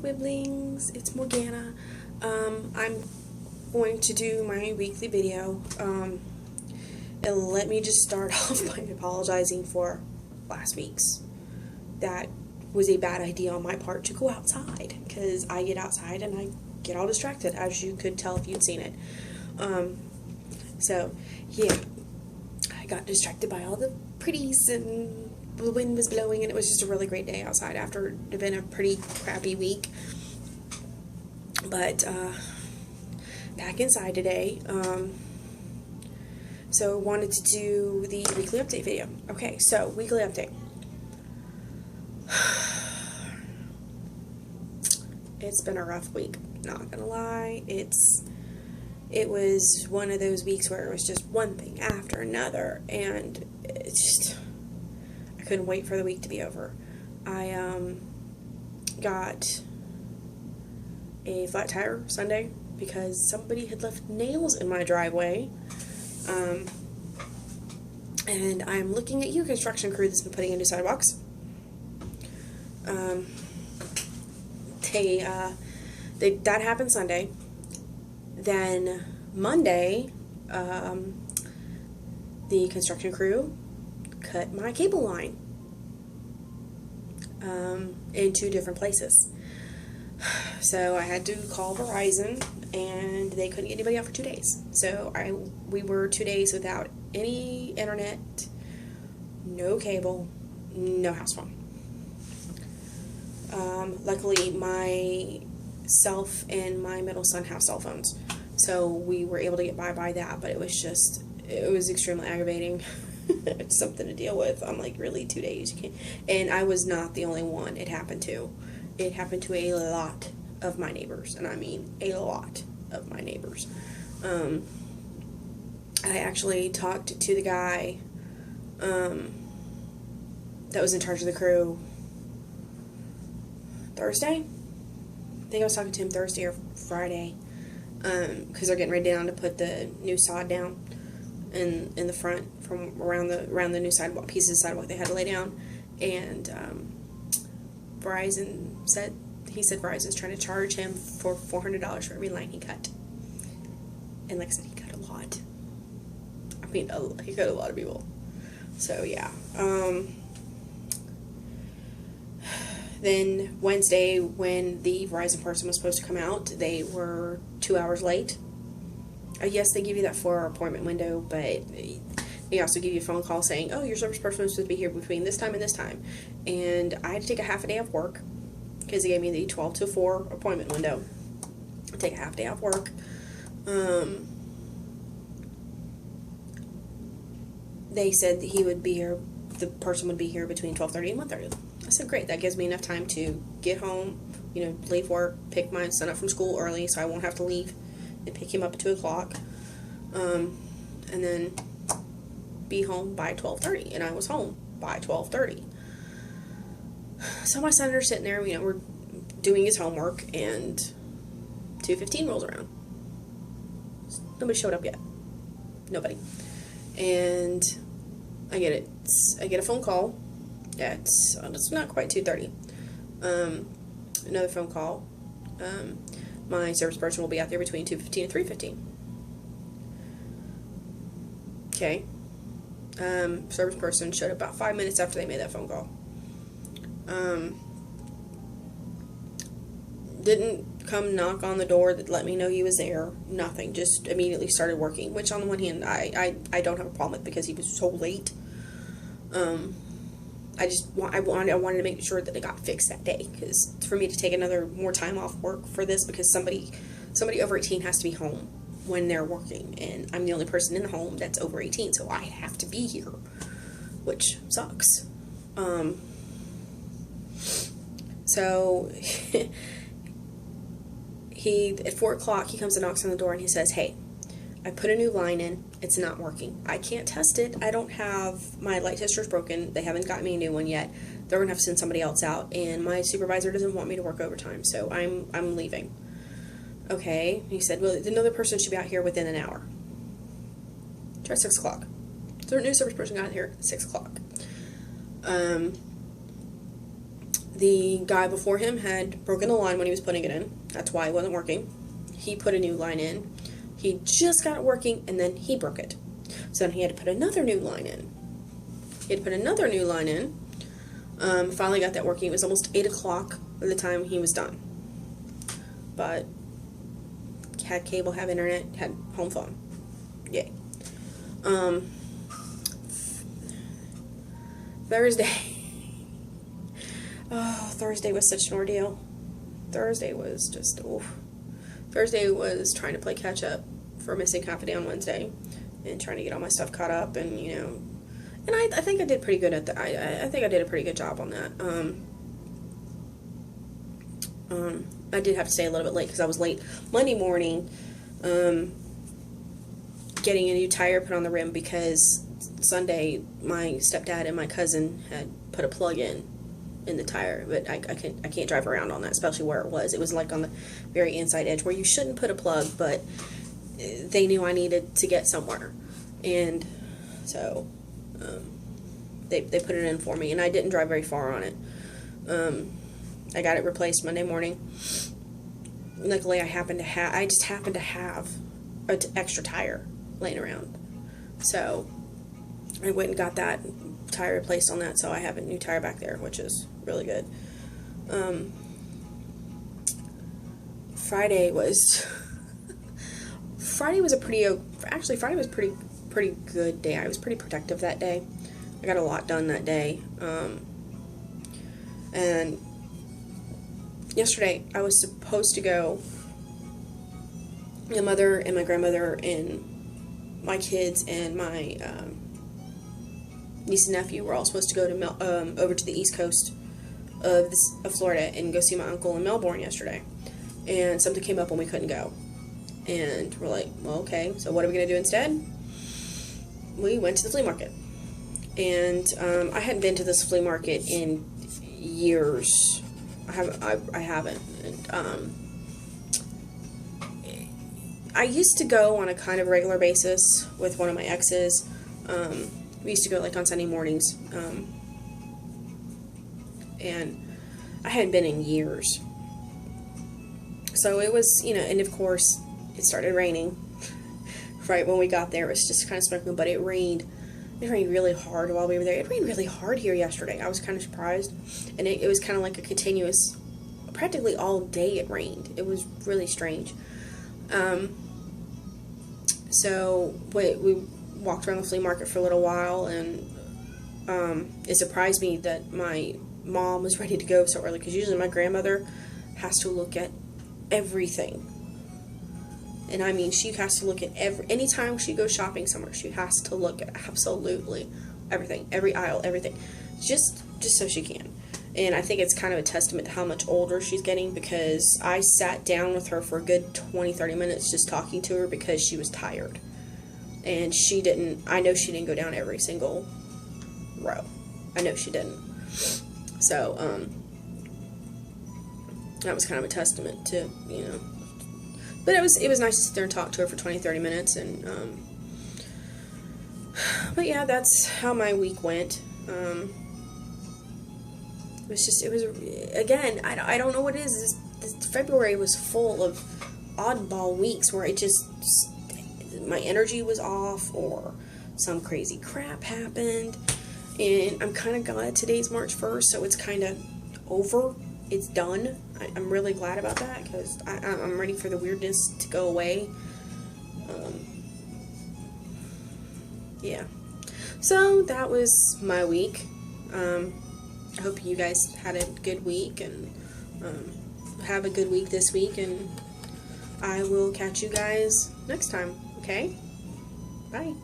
Wibblings, it's Morgana. I'm going to do my weekly video, and let me just start off by apologizing for last week's. That was a bad idea on my part to go outside, because I get outside and I get all distracted, as you could tell if you'd seen it. So, yeah, I got distracted by all the pretties, and the wind was blowing, and it was just a really great day outside after it had been a pretty crappy week. But back inside today. So wanted to do the weekly update video. Okay, so weekly update. It's been a rough week, not gonna lie. It was one of those weeks where it was just one thing after another, and I couldn't wait for the week to be over. I got a flat tire Sunday because somebody had left nails in my driveway. And I'm looking at you, construction crew that's been putting in new sidewalks. That happened Sunday. Then Monday, the construction crew cut my cable line in 2 different places. So I had to call Verizon, and they couldn't get anybody out for 2 days. So we were 2 days without any internet, no cable, no house phone. Luckily, myself and my middle son have cell phones, so we were able to get by that, but it was extremely aggravating. It's something to deal with. I'm like, really, 2 days? You can't? And I was not the only one it happened to. It happened to a lot of my neighbors, and I mean a lot of my neighbors. I actually talked to the guy that was in charge of the crew Thursday. I think I was talking to him Thursday or Friday, because they're getting ready down to put the new sod down in the front from around the new sidewalk, pieces of sidewalk they had to lay down. And Verizon said Verizon's trying to charge him for $400 for every line he cut. And like I said, he cut a lot. I mean, he cut a lot of people. So yeah. Then Wednesday, when the Verizon person was supposed to come out, they were 2 hours late. Yes, they give you that 4-hour appointment window, but they also give you a phone call saying, oh, your service person was supposed to be here between this time and this time. And I had to take a half a day off work, because they gave me the 12 to 4 appointment window. I take a half day off work. They said that he would be here, the person would be here between 12:30 and 1:30. I said, great, that gives me enough time to get home, leave work, pick my son up from school early so I won't have to leave and pick him up at 2 o'clock, and then be home by 12:30, and I was home by 12:30. So my son and I are sitting there, we're doing his homework, and 2:15 rolls around. Nobody showed up yet. Nobody. And I get a phone call. It's not quite 2:30. Another phone call. My service person will be out there between 2:15 and 3:15. Okay. Service person showed up about 5 minutes after they made that phone call. Didn't come knock on the door that let me know he was there. Nothing. Just immediately started working, which on the one hand I don't have a problem with, because he was so late. I wanted to make sure that it got fixed that day, because for me to take more time off work for this, because somebody over 18 has to be home when they're working, and I'm the only person in the home that's over 18, so I have to be here, which sucks. So at 4 o'clock, he comes and knocks on the door, and he says, hey, I put a new line in. It's not working. I can't test it. I don't have, my light tester's broken. They haven't got me a new one yet. They're going to have to send somebody else out, and my supervisor doesn't want me to work overtime, so I'm leaving. Okay. He said, well, another person should be out here within an hour. Try 6 o'clock. So our new service person got here at 6 o'clock. The guy before him had broken the line when he was putting it in. That's why it wasn't working. He put a new line in. He just got it working, and then he broke it. So then he had to put another new line in. Finally got that working. It was almost 8 o'clock by the time he was done. But had cable, had internet, had home phone. Yay. Thursday. Oh, Thursday was such an ordeal. Thursday was just, oof. Thursday was trying to play catch up for missing half a day on Wednesday and trying to get all my stuff caught up, and, you know, and I think I did pretty good at that. I think I did a pretty good job on that. I did have to stay a little bit late because I was late Monday morning, getting a new tire put on the rim because Sunday my stepdad and my cousin had put a plug in the tire, but I can't drive around on that, especially where it was. It was like on the very inside edge where you shouldn't put a plug, but they knew I needed to get somewhere, and so they put it in for me, and I didn't drive very far on it. I got it replaced Monday morning. Luckily, I just happened to have an extra tire laying around, so I went and got that tire replaced on that, so I have a new tire back there, which is really good. Friday was pretty good day. I was pretty productive that day. I got a lot done that day. And yesterday I was supposed to go. My mother and my grandmother and my kids and my niece and nephew were all supposed to go to over to the East Coast of Florida and go see my uncle in Melbourne yesterday. And something came up and we couldn't go. And we're like, well, okay, so what are we going to do instead? We went to the flea market. And I hadn't been to this flea market in years. I haven't. And, I used to go on a kind of regular basis with one of my exes. We used to go like on Sunday mornings. And I hadn't been in years. So it was, you know, and of course it started raining right when we got there. It was just kind of sprinkling, but it rained really hard while we were there. It rained really hard here yesterday. I was kind of surprised. And it was kind of like a continuous, practically all day it rained. It was really strange. So we walked around the flea market for a little while, and it surprised me that my mom was ready to go so early, because usually my grandmother has to look at everything. And I mean, she has to look at anytime she goes shopping somewhere, she has to look at absolutely everything, every aisle, everything, just so she can. And I think it's kind of a testament to how much older she's getting, because I sat down with her for a good 20-30 minutes just talking to her because she was tired. And I know she didn't go down every single row. I know she didn't. So, that was kind of a testament to, you know. But it was nice to sit there and talk to her for 20-30 minutes. And, but yeah, that's how my week went. Again, I don't know what it is. This February was full of oddball weeks where my energy was off, or some crazy crap happened. And I'm kind of glad today's March 1st, so it's kind of over. It's done. I'm really glad about that, because I'm ready for the weirdness to go away. Yeah. So that was my week. I hope you guys had a good week, and have a good week this week, and I will catch you guys next time, okay? Bye.